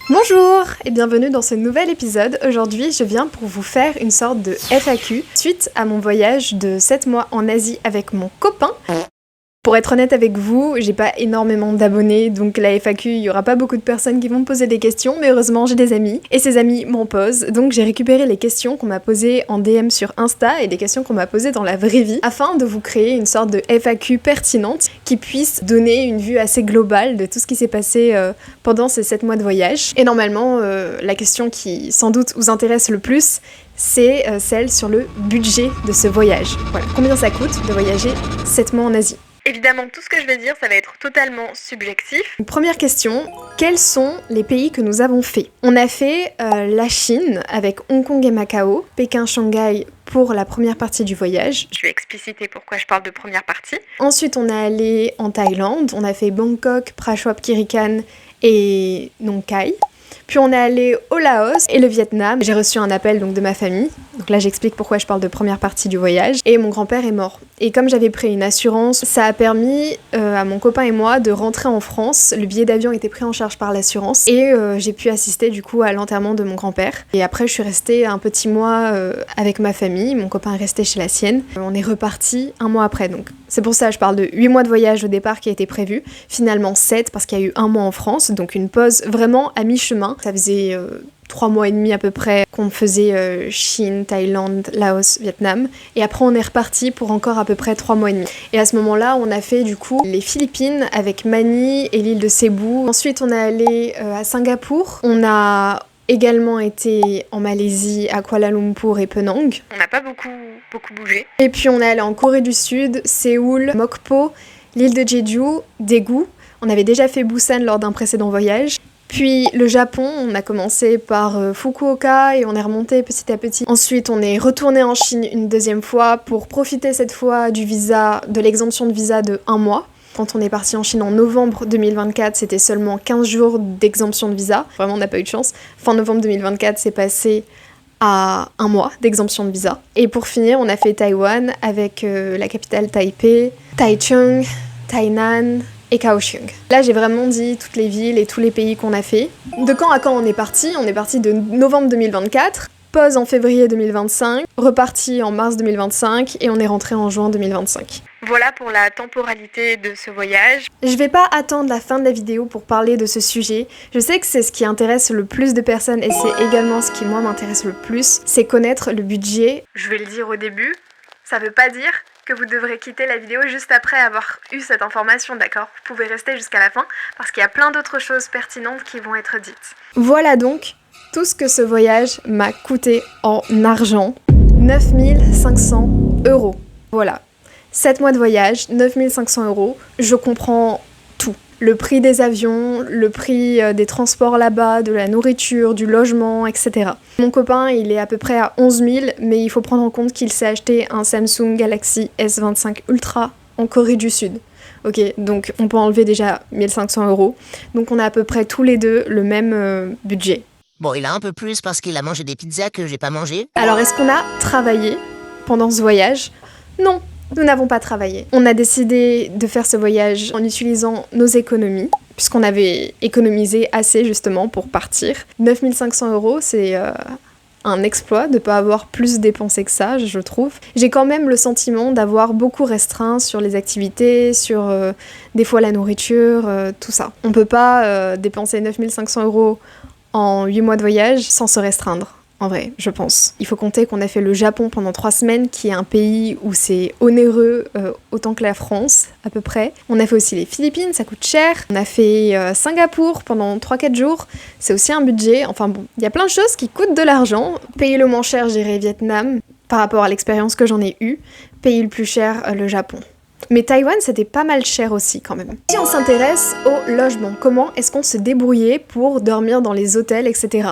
Bonjour et bienvenue dans ce nouvel épisode. Aujourd'hui, je viens pour vous faire une sorte de FAQ suite à mon voyage de 7 mois en Asie avec mon copain. Pour être honnête avec vous, j'ai pas énormément d'abonnés, donc la FAQ, il y aura pas beaucoup de personnes qui vont me poser des questions, mais heureusement j'ai des amis, et ces amis m'en posent, donc j'ai récupéré les questions qu'on m'a posées en DM sur Insta et des questions qu'on m'a posées dans la vraie vie, afin de vous créer une sorte de FAQ pertinente qui puisse donner une vue assez globale de tout ce qui s'est passé pendant ces 7 mois de voyage. Et normalement, la question qui sans doute vous intéresse le plus, c'est celle sur le budget de ce voyage. Voilà, combien ça coûte de voyager 7 mois en Asie. Évidemment, tout ce que je vais dire, ça va être totalement subjectif. Première question, quels sont les pays que nous avons fait ? On a fait la Chine avec Hong Kong et Macao, Pékin, Shanghai pour la première partie du voyage. Je vais expliciter pourquoi je parle de première partie. Ensuite, on est allé en Thaïlande, on a fait Bangkok, Prachuap Khiri Khan et Nong Khai. Puis on est allé au Laos et le Vietnam. J'ai reçu un appel donc de ma famille. Donc là j'explique pourquoi je parle de première partie du voyage. Et mon grand-père est mort. Et comme j'avais pris une assurance, ça a permis à mon copain et moi de rentrer en France. Le billet d'avion était pris en charge par l'assurance. Et j'ai pu assister du coup à l'enterrement de mon grand-père. Et après je suis restée un petit mois avec ma famille. Mon copain est resté chez la sienne. On est reparti un mois après. Donc c'est pour ça que je parle de 8 mois de voyage au départ qui a été prévu. Finalement 7 parce qu'il y a eu un mois en France. Donc une pause vraiment à mi-chemin. Ça faisait 3 mois et demi à peu près qu'on faisait Chine, Thaïlande, Laos, Vietnam. Et après on est reparti pour encore à peu près 3 mois et demi. Et à ce moment-là, on a fait du coup les Philippines avec Manille et l'île de Cebu. Ensuite on est allé à Singapour. On a également été en Malaisie, à Kuala Lumpur et Penang. On n'a pas beaucoup bougé. Et puis on est allé en Corée du Sud, Séoul, Mokpo, l'île de Jeju, Daegu. On avait déjà fait Busan lors d'un précédent voyage. Puis le Japon, on a commencé par Fukuoka et on est remonté petit à petit. Ensuite, on est retourné en Chine une deuxième fois pour profiter cette fois du visa, de l'exemption de visa de 1 mois. Quand on est parti en Chine en novembre 2024, c'était seulement 15 jours d'exemption de visa. Vraiment, on n'a pas eu de chance. Fin novembre 2024, c'est passé à 1 mois d'exemption de visa. Et pour finir, on a fait Taïwan avec la capitale Taipei, Taichung, Tainan et Kaohsiung. Là, j'ai vraiment dit toutes les villes et tous les pays qu'on a fait. De quand à quand on est parti ? On est parti de novembre 2024, pause en février 2025, reparti en mars 2025 et on est rentré en juin 2025. Voilà pour la temporalité de ce voyage. Je vais pas attendre la fin de la vidéo pour parler de ce sujet. Je sais que c'est ce qui intéresse le plus de personnes et c'est également ce qui moi m'intéresse le plus, c'est connaître le budget. Je vais le dire au début, ça veut pas dire que vous devrez quitter la vidéo juste après avoir eu cette information, d'accord ? Vous pouvez rester jusqu'à la fin parce qu'il y a plein d'autres choses pertinentes qui vont être dites. Voilà donc tout ce que ce voyage m'a coûté en argent. 9 500 €. Voilà. 7 mois de voyage, 9 500 €. Je comprends tout. Le prix des avions, le prix des transports là-bas, de la nourriture, du logement, etc. Mon copain, il est à peu près à 11 000, mais il faut prendre en compte qu'il s'est acheté un Samsung Galaxy S25 Ultra en Corée du Sud. Ok, donc on peut enlever déjà 1 500 €. Donc on a à peu près tous les deux le même budget. Bon, il a un peu plus parce qu'il a mangé des pizzas que j'ai pas mangé. Alors est-ce qu'on a travaillé pendant ce voyage ? Non. Nous n'avons pas travaillé. On a décidé de faire ce voyage en utilisant nos économies, puisqu'on avait économisé assez justement pour partir. 9 500 €, c'est un exploit de ne pas avoir plus dépensé que ça, je trouve. J'ai quand même le sentiment d'avoir beaucoup restreint sur les activités, sur des fois la nourriture, tout ça. On peut pas dépenser 9 500 € en 8 mois de voyage sans se restreindre. En vrai, je pense. Il faut compter qu'on a fait le Japon pendant 3 semaines, qui est un pays où c'est onéreux autant que la France, à peu près. On a fait aussi les Philippines, ça coûte cher. On a fait Singapour pendant 3-4 jours, c'est aussi un budget. Enfin bon, il y a plein de choses qui coûtent de l'argent. Pays le moins cher, je dirais Vietnam, par rapport à l'expérience que j'en ai eue. Pays le plus cher, le Japon. Mais Taïwan, c'était pas mal cher aussi quand même. Si on s'intéresse au logement, comment est-ce qu'on se débrouillait pour dormir dans les hôtels, etc.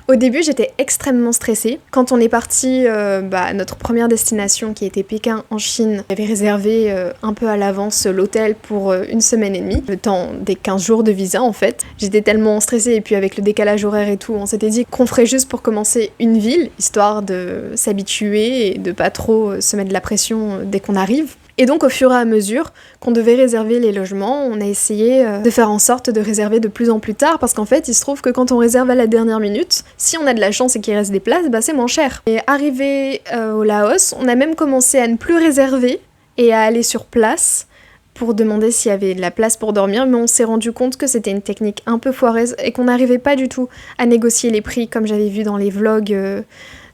Au début, j'étais extrêmement stressée. Quand on est parti à notre première destination qui était Pékin en Chine, j'avais réservé un peu à l'avance l'hôtel pour 1 semaine et demie, le temps des 15 jours de visa en fait. J'étais tellement stressée et puis avec le décalage horaire et tout, on s'était dit qu'on ferait juste pour commencer une ville, histoire de s'habituer et de pas trop se mettre de la pression dès qu'on arrive. Et donc au fur et à mesure qu'on devait réserver les logements, on a essayé de faire en sorte de réserver de plus en plus tard, parce qu'en fait il se trouve que quand on réserve à la dernière minute, si on a de la chance et qu'il reste des places, bah c'est moins cher. Et arrivé au Laos, on a même commencé à ne plus réserver et à aller sur place pour demander s'il y avait de la place pour dormir, mais on s'est rendu compte que c'était une technique un peu foireuse et qu'on n'arrivait pas du tout à négocier les prix comme j'avais vu dans les vlogs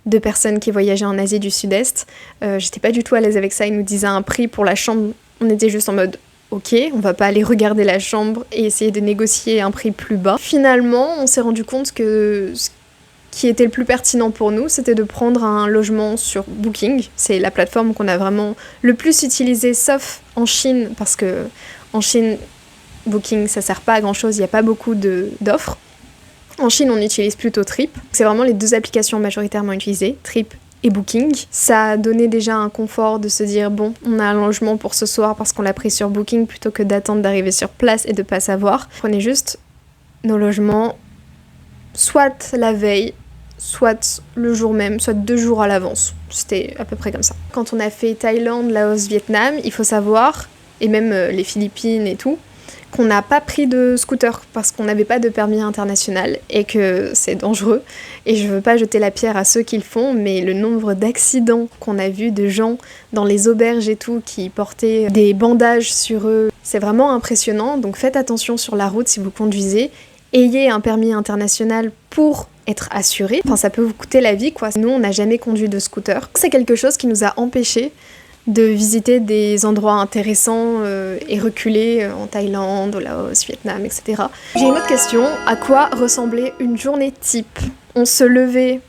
de personnes qui voyageaient en Asie du Sud-Est. J'étais pas du tout à l'aise avec ça, ils nous disaient un prix pour la chambre, on était juste en mode ok, on va pas aller regarder la chambre et essayer de négocier un prix plus bas. Finalement, on s'est rendu compte que ce qui était le plus pertinent pour nous, c'était de prendre un logement sur Booking. C'est la plateforme qu'on a vraiment le plus utilisée, sauf en Chine, parce que en Chine, Booking, ça sert pas à grand chose, il n'y a pas beaucoup d'offres. En Chine, on utilise plutôt Trip. C'est vraiment les deux applications majoritairement utilisées, Trip et Booking. Ça a donné déjà un confort de se dire bon, on a un logement pour ce soir parce qu'on l'a pris sur Booking plutôt que d'attendre d'arriver sur place et de pas savoir. Prenez juste nos logements, soit la veille, soit le jour même, soit 2 jours à l'avance. C'était à peu près comme ça. Quand on a fait Thaïlande, Laos, Vietnam, il faut savoir, et même les Philippines et tout, qu'on n'a pas pris de scooter parce qu'on n'avait pas de permis international et que c'est dangereux. Et je veux pas jeter la pierre à ceux qui le font, mais le nombre d'accidents qu'on a vu de gens dans les auberges et tout qui portaient des bandages sur eux, c'est vraiment impressionnant. Donc faites attention sur la route si vous conduisez. Ayez un permis international pour être assuré. Enfin, ça peut vous coûter la vie, quoi. Nous, on n'a jamais conduit de scooter. C'est quelque chose qui nous a empêchés de visiter des endroits intéressants et reculés en Thaïlande, au Laos, Vietnam, etc. J'ai une autre question. À quoi ressemblait une journée type ? On se levait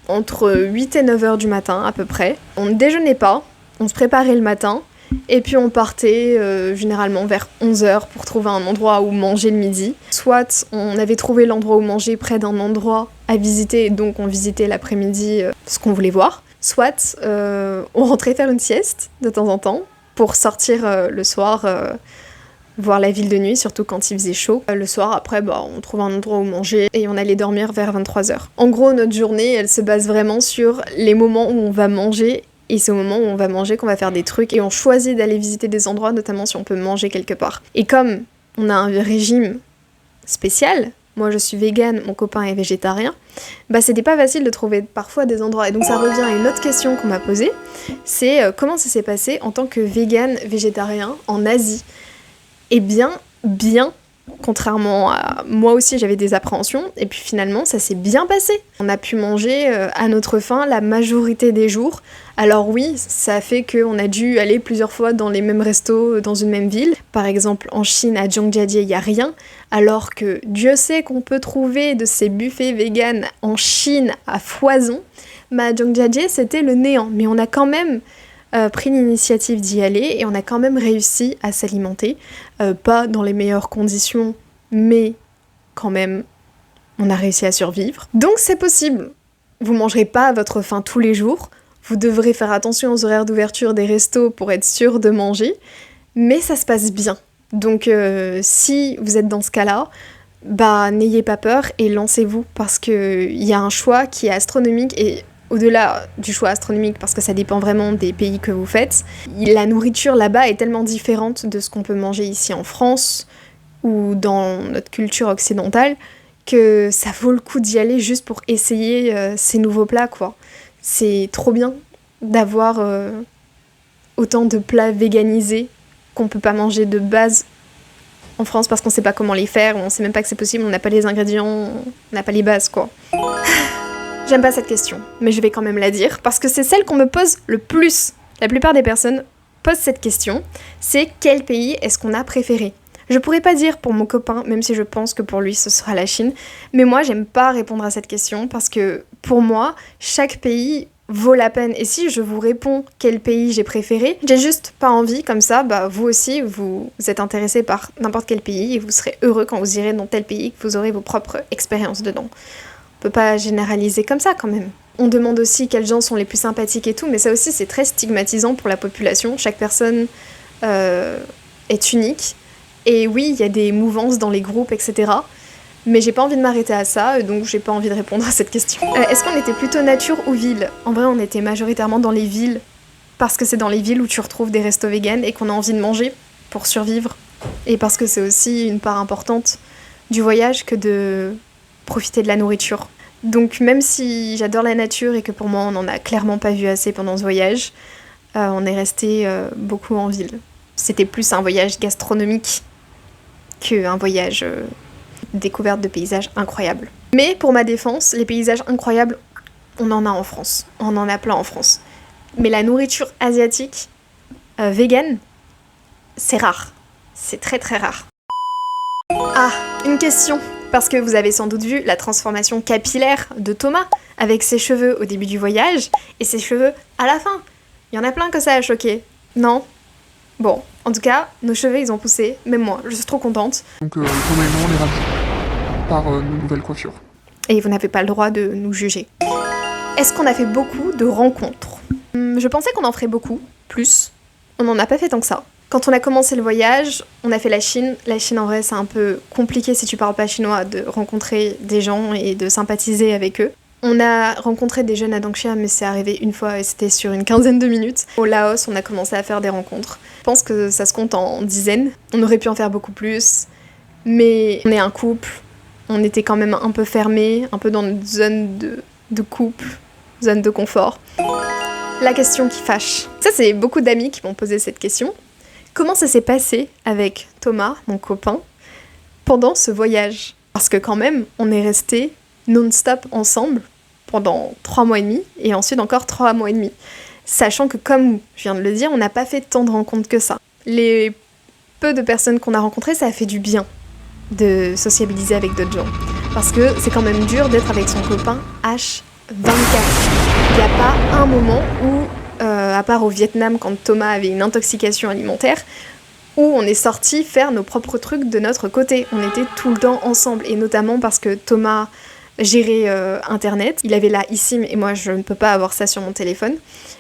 entre 8 et 9 heures du matin, à peu près. On ne déjeunait pas, on se préparait le matin, et puis on partait généralement vers 11 heures pour trouver un endroit où manger le midi. Soit on avait trouvé l'endroit où manger près d'un endroit à visiter, et donc on visitait l'après-midi ce qu'on voulait voir. Soit on rentrait faire une sieste de temps en temps pour sortir le soir, voir la ville de nuit, surtout quand il faisait chaud. Le soir, après, on trouvait un endroit où manger et on allait dormir vers 23h. En gros, notre journée, elle se base vraiment sur les moments où on va manger. Et c'est au moment où on va manger qu'on va faire des trucs. Et on choisit d'aller visiter des endroits, notamment si on peut manger quelque part. Et comme on a un régime spécial, moi je suis végane, mon copain est végétarien, c'était pas facile de trouver parfois des endroits. Et donc ça revient à une autre question qu'on m'a posée, c'est comment ça s'est passé en tant que végane végétarien en Asie. Eh bien, contrairement à moi aussi j'avais des appréhensions, et puis finalement ça s'est bien passé. On a pu manger à notre faim la majorité des jours. Alors oui, ça fait qu'on a dû aller plusieurs fois dans les mêmes restos dans une même ville. Par exemple en Chine, à Zhangjiajie, il n'y a rien, alors que Dieu sait qu'on peut trouver de ces buffets véganes en Chine à foison. À Zhangjiajie c'était le néant, mais on a quand même pris l'initiative d'y aller et on a quand même réussi à s'alimenter, pas dans les meilleures conditions, mais quand même on a réussi à survivre. Donc c'est possible, vous mangerez pas à votre faim tous les jours, vous devrez faire attention aux horaires d'ouverture des restos pour être sûr de manger, mais ça se passe bien. Donc si vous êtes dans ce cas-là, n'ayez pas peur et lancez-vous, parce qu'il y a un choix qui est astronomique. Et au-delà du choix astronomique, parce que ça dépend vraiment des pays que vous faites, la nourriture là-bas est tellement différente de ce qu'on peut manger ici en France ou dans notre culture occidentale que ça vaut le coup d'y aller juste pour essayer ces nouveaux plats, quoi. C'est trop bien d'avoir autant de plats véganisés qu'on peut pas manger de base en France parce qu'on sait pas comment les faire, on sait même pas que c'est possible, on n'a pas les ingrédients, on n'a pas les bases, quoi. J'aime pas cette question, mais je vais quand même la dire, parce que c'est celle qu'on me pose le plus. La plupart des personnes posent cette question, c'est quel pays est-ce qu'on a préféré ? Je pourrais pas dire pour mon copain, même si je pense que pour lui ce sera la Chine, mais moi j'aime pas répondre à cette question, parce que pour moi, chaque pays vaut la peine. Et si je vous réponds quel pays j'ai préféré, j'ai juste pas envie, comme ça, vous aussi, vous êtes intéressé par n'importe quel pays, et vous serez heureux quand vous irez dans tel pays, que vous aurez vos propres expériences dedans. On peut pas généraliser comme ça quand même. On demande aussi quels gens sont les plus sympathiques et tout, mais ça aussi c'est très stigmatisant pour la population. Chaque personne est unique. Et oui, il y a des mouvances dans les groupes, etc. Mais j'ai pas envie de m'arrêter à ça, donc j'ai pas envie de répondre à cette question. Est-ce qu'on était plutôt nature ou ville ? En vrai, on était majoritairement dans les villes parce que c'est dans les villes où tu retrouves des restos véganes et qu'on a envie de manger pour survivre. Et parce que c'est aussi une part importante du voyage que de profiter de la nourriture. Donc même si j'adore la nature et que pour moi on n'en a clairement pas vu assez pendant ce voyage, on est resté beaucoup en ville. C'était plus un voyage gastronomique qu'un voyage découverte de paysages incroyables. Mais pour ma défense, les paysages incroyables, on en a en France. On en a plein en France. Mais la nourriture asiatique végane, c'est rare. C'est très très rare. Ah, une question. Parce que vous avez sans doute vu la transformation capillaire de Thomas avec ses cheveux au début du voyage et ses cheveux à la fin. Il y en a plein que ça a choqué. Non ? Bon, en tout cas, nos cheveux ils ont poussé, même moi, je suis trop contente. Donc Thomas et moi on est ravis par nos nouvelles coiffures. Et vous n'avez pas le droit de nous juger. Est-ce qu'on a fait beaucoup de rencontres ? Je pensais qu'on en ferait beaucoup, plus. On n'en a pas fait tant que ça. Quand on a commencé le voyage, on a fait la Chine. La Chine, en vrai, c'est un peu compliqué si tu parles pas chinois de rencontrer des gens et de sympathiser avec eux. On a rencontré des jeunes à Dangxia, mais c'est arrivé une fois et c'était sur une quinzaine de minutes. Au Laos, on a commencé à faire des rencontres. Je pense que ça se compte en dizaines. On aurait pu en faire beaucoup plus, mais on est un couple. On était quand même un peu fermés, un peu dans notre zone de couple, zone de confort. La question qui fâche. Ça, c'est beaucoup d'amis qui m'ont posé cette question. Comment ça s'est passé avec Thomas, mon copain, pendant ce voyage ? Parce que quand même, on est restés non-stop ensemble pendant 3 mois et demi, et ensuite encore 3 mois et demi. Sachant que, comme je viens de le dire, on n'a pas fait tant de rencontres que ça. Les peu de personnes qu'on a rencontrées, ça a fait du bien de sociabiliser avec d'autres gens. Parce que c'est quand même dur d'être avec son copain H24. Il n'y a pas un moment où, à part au Vietnam quand Thomas avait une intoxication alimentaire, où on est sortis faire nos propres trucs de notre côté. On était tout le temps ensemble, et notamment parce que Thomas gérait Internet. Il avait la eSIM et moi je ne peux pas avoir ça sur mon téléphone.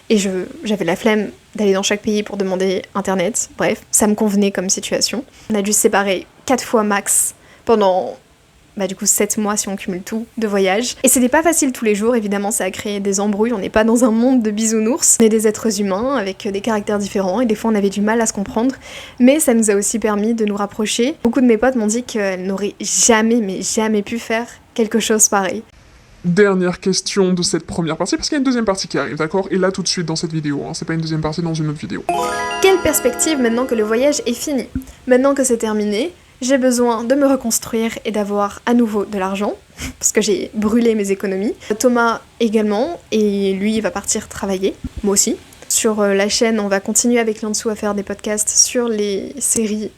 Et j'avais la flemme d'aller dans chaque pays pour demander Internet. Bref, ça me convenait comme situation. On a dû se séparer 4 fois max pendant... du coup 7 mois si on cumule tout, de voyage. Et c'était pas facile tous les jours, évidemment ça a créé des embrouilles, on n'est pas dans un monde de bisounours, on est des êtres humains avec des caractères différents et des fois on avait du mal à se comprendre, mais ça nous a aussi permis de nous rapprocher. Beaucoup de mes potes m'ont dit qu'elles n'auraient jamais, mais jamais pu faire quelque chose pareil. Dernière question de cette première partie, parce qu'il y a une deuxième partie qui arrive, d'accord ? Et là tout de suite dans cette vidéo, c'est pas une deuxième partie dans une autre vidéo. Quelle perspective maintenant que le voyage est fini ? Maintenant que c'est terminé, j'ai besoin de me reconstruire et d'avoir à nouveau de l'argent, parce que j'ai brûlé mes économies. Thomas également, et lui il va partir travailler, moi aussi. Sur la chaîne, on va continuer avec Liansu à faire des podcasts sur les séries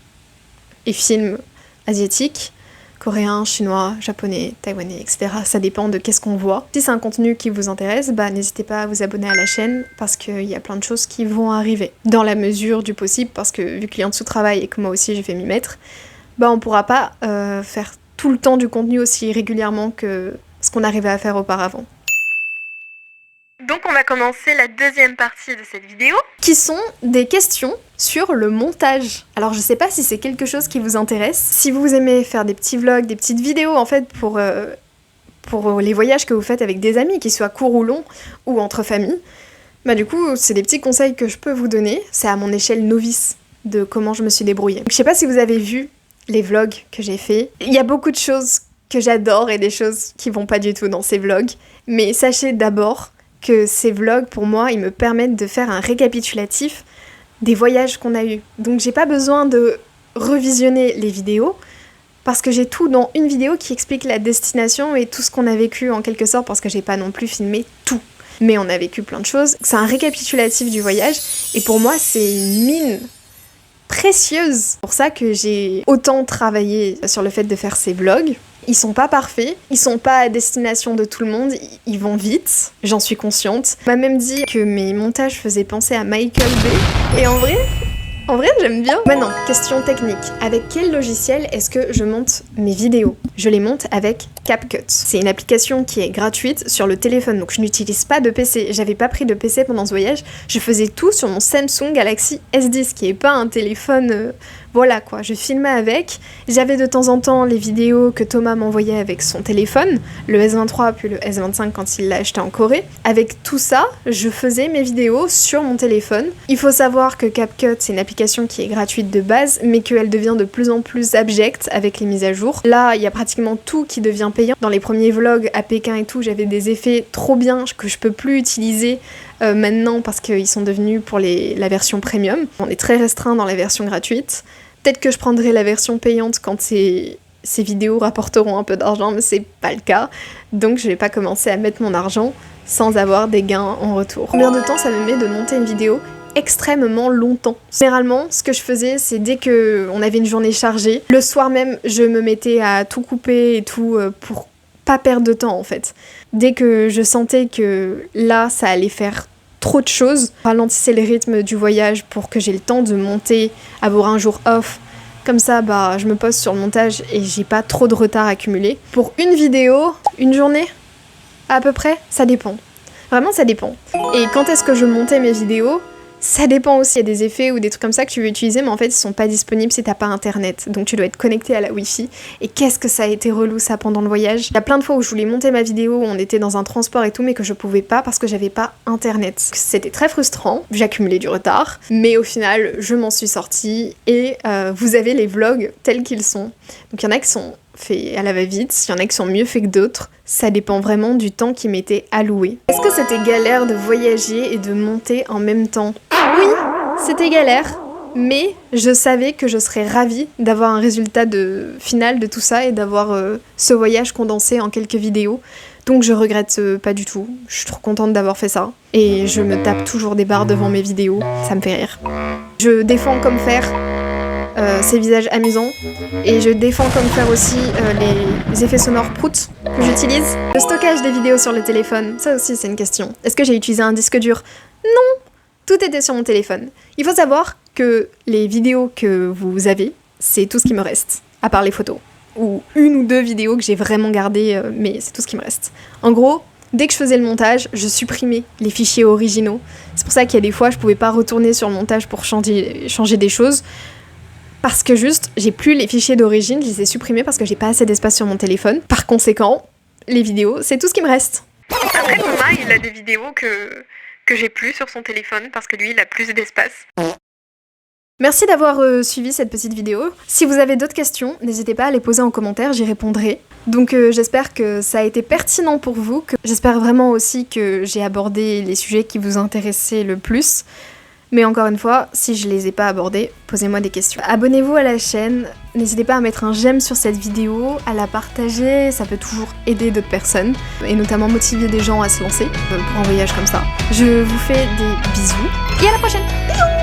et films asiatiques, coréens, chinois, japonais, taïwanais, etc. Ça dépend de qu'est-ce qu'on voit. Si c'est un contenu qui vous intéresse, n'hésitez pas à vous abonner à la chaîne, parce qu'il y a plein de choses qui vont arriver. Dans la mesure du possible, parce que vu que Liansu travaille et que moi aussi je vais m'y mettre, on pourra pas faire tout le temps du contenu aussi régulièrement que ce qu'on arrivait à faire auparavant. Donc on va commencer la deuxième partie de cette vidéo, qui sont des questions sur le montage. Alors je sais pas si c'est quelque chose qui vous intéresse. Si vous aimez faire des petits vlogs, des petites vidéos en fait pour les voyages que vous faites avec des amis, qu'ils soient courts ou longs, ou entre familles, du coup c'est des petits conseils que je peux vous donner. C'est à mon échelle novice de comment je me suis débrouillée. Je sais pas si vous avez vu les vlogs que j'ai fait. Il y a beaucoup de choses que j'adore et des choses qui vont pas du tout dans ces vlogs. Mais sachez d'abord que ces vlogs, pour moi, ils me permettent de faire un récapitulatif des voyages qu'on a eus. Donc j'ai pas besoin de revisionner les vidéos, parce que j'ai tout dans une vidéo qui explique la destination et tout ce qu'on a vécu en quelque sorte, parce que j'ai pas non plus filmé tout. Mais on a vécu plein de choses. C'est un récapitulatif du voyage, et pour moi, c'est une mine précieuse. C'est pour ça que j'ai autant travaillé sur le fait de faire ces vlogs. Ils sont pas parfaits, ils sont pas à destination de tout le monde, ils vont vite, j'en suis consciente. On m'a même dit que mes montages faisaient penser à Michael Bay, et en vrai j'aime bien. Maintenant, question technique. Avec quel logiciel est-ce que je monte mes vidéos ? Je les monte avec CapCut. C'est une application qui est gratuite sur le téléphone, donc je n'utilise pas de PC. J'avais pas pris de PC pendant ce voyage, je faisais tout sur mon Samsung Galaxy S10, qui est pas un téléphone... Voilà quoi, je filmais avec. J'avais de temps en temps les vidéos que Thomas m'envoyait avec son téléphone, le S23 puis le S25 quand il l'a acheté en Corée. Avec tout ça, je faisais mes vidéos sur mon téléphone. Il faut savoir que CapCut, c'est une application qui est gratuite de base, mais qu'elle devient de plus en plus abjecte avec les mises à jour. Là, il y a pratiquement tout qui devient payant. Dans les premiers vlogs à Pékin et tout, j'avais des effets trop bien que je peux plus utiliser maintenant parce qu'ils sont devenus pour la version premium. On est très restreint dans la version gratuite. Peut-être que je prendrai la version payante quand ces vidéos rapporteront un peu d'argent, mais c'est pas le cas. Donc je vais pas commencer à mettre mon argent sans avoir des gains en retour. Combien de temps ça me met de monter une vidéo ? Extrêmement longtemps. Généralement, ce que je faisais, c'est dès qu'on avait une journée chargée, le soir même, je me mettais à tout couper et tout pour pas perdre de temps en fait. Dès que je sentais que là, ça allait faire trop de choses, ralentissais le rythme du voyage pour que j'ai le temps de monter, avoir un jour off. Comme ça, je me pose sur le montage et j'ai pas trop de retard accumulé. Pour une vidéo, une journée, à peu près, ça dépend. Vraiment, ça dépend. Et quand est-ce que je montais mes vidéos ? Ça dépend aussi, il y a des effets ou des trucs comme ça que tu veux utiliser, mais en fait ils sont pas disponibles si t'as pas internet, donc tu dois être connecté à la Wi-Fi. Et qu'est-ce que ça a été relou ça pendant le voyage. Il y a plein de fois où je voulais monter ma vidéo, où on était dans un transport et tout, mais que je pouvais pas parce que j'avais pas internet. C'était très frustrant, j'accumulais du retard, mais au final je m'en suis sortie et vous avez les vlogs tels qu'ils sont. Donc il y en a qui sont faits à la va-vite, il y en a qui sont mieux faits que d'autres, ça dépend vraiment du temps qui m'était alloué. Est-ce que c'était galère de voyager et de monter en même temps ? Oui, c'était galère, mais je savais que je serais ravie d'avoir un résultat final de tout ça et d'avoir ce voyage condensé en quelques vidéos. Donc je regrette pas du tout, je suis trop contente d'avoir fait ça. Et je me tape toujours des barres devant mes vidéos, ça me fait rire. Je défends comme faire ces visages amusants, et je défends comme faire aussi les effets sonores prout que j'utilise. Le stockage des vidéos sur le téléphone, ça aussi c'est une question. Est-ce que j'ai utilisé un disque dur ? Non ! Tout était sur mon téléphone. Il faut savoir que les vidéos que vous avez, c'est tout ce qui me reste, à part les photos. Ou une ou deux vidéos que j'ai vraiment gardées, mais c'est tout ce qui me reste. En gros, dès que je faisais le montage, je supprimais les fichiers originaux. C'est pour ça qu'il y a des fois, je pouvais pas retourner sur le montage pour changer des choses. Parce que juste, j'ai plus les fichiers d'origine, je les ai supprimés parce que j'ai pas assez d'espace sur mon téléphone. Par conséquent, les vidéos, c'est tout ce qui me reste. Après, Thomas, il a des vidéos que j'ai plus sur son téléphone parce que lui il a plus d'espace. Merci d'avoir suivi cette petite vidéo. Si vous avez d'autres questions, n'hésitez pas à les poser en commentaire, j'y répondrai. Donc j'espère que ça a été pertinent pour vous, j'espère vraiment aussi que j'ai abordé les sujets qui vous intéressaient le plus. Mais encore une fois, si je les ai pas abordés, posez-moi des questions. Abonnez-vous à la chaîne, n'hésitez pas à mettre un j'aime sur cette vidéo, à la partager, ça peut toujours aider d'autres personnes, et notamment motiver des gens à se lancer pour un voyage comme ça. Je vous fais des bisous, et à la prochaine. Bisous.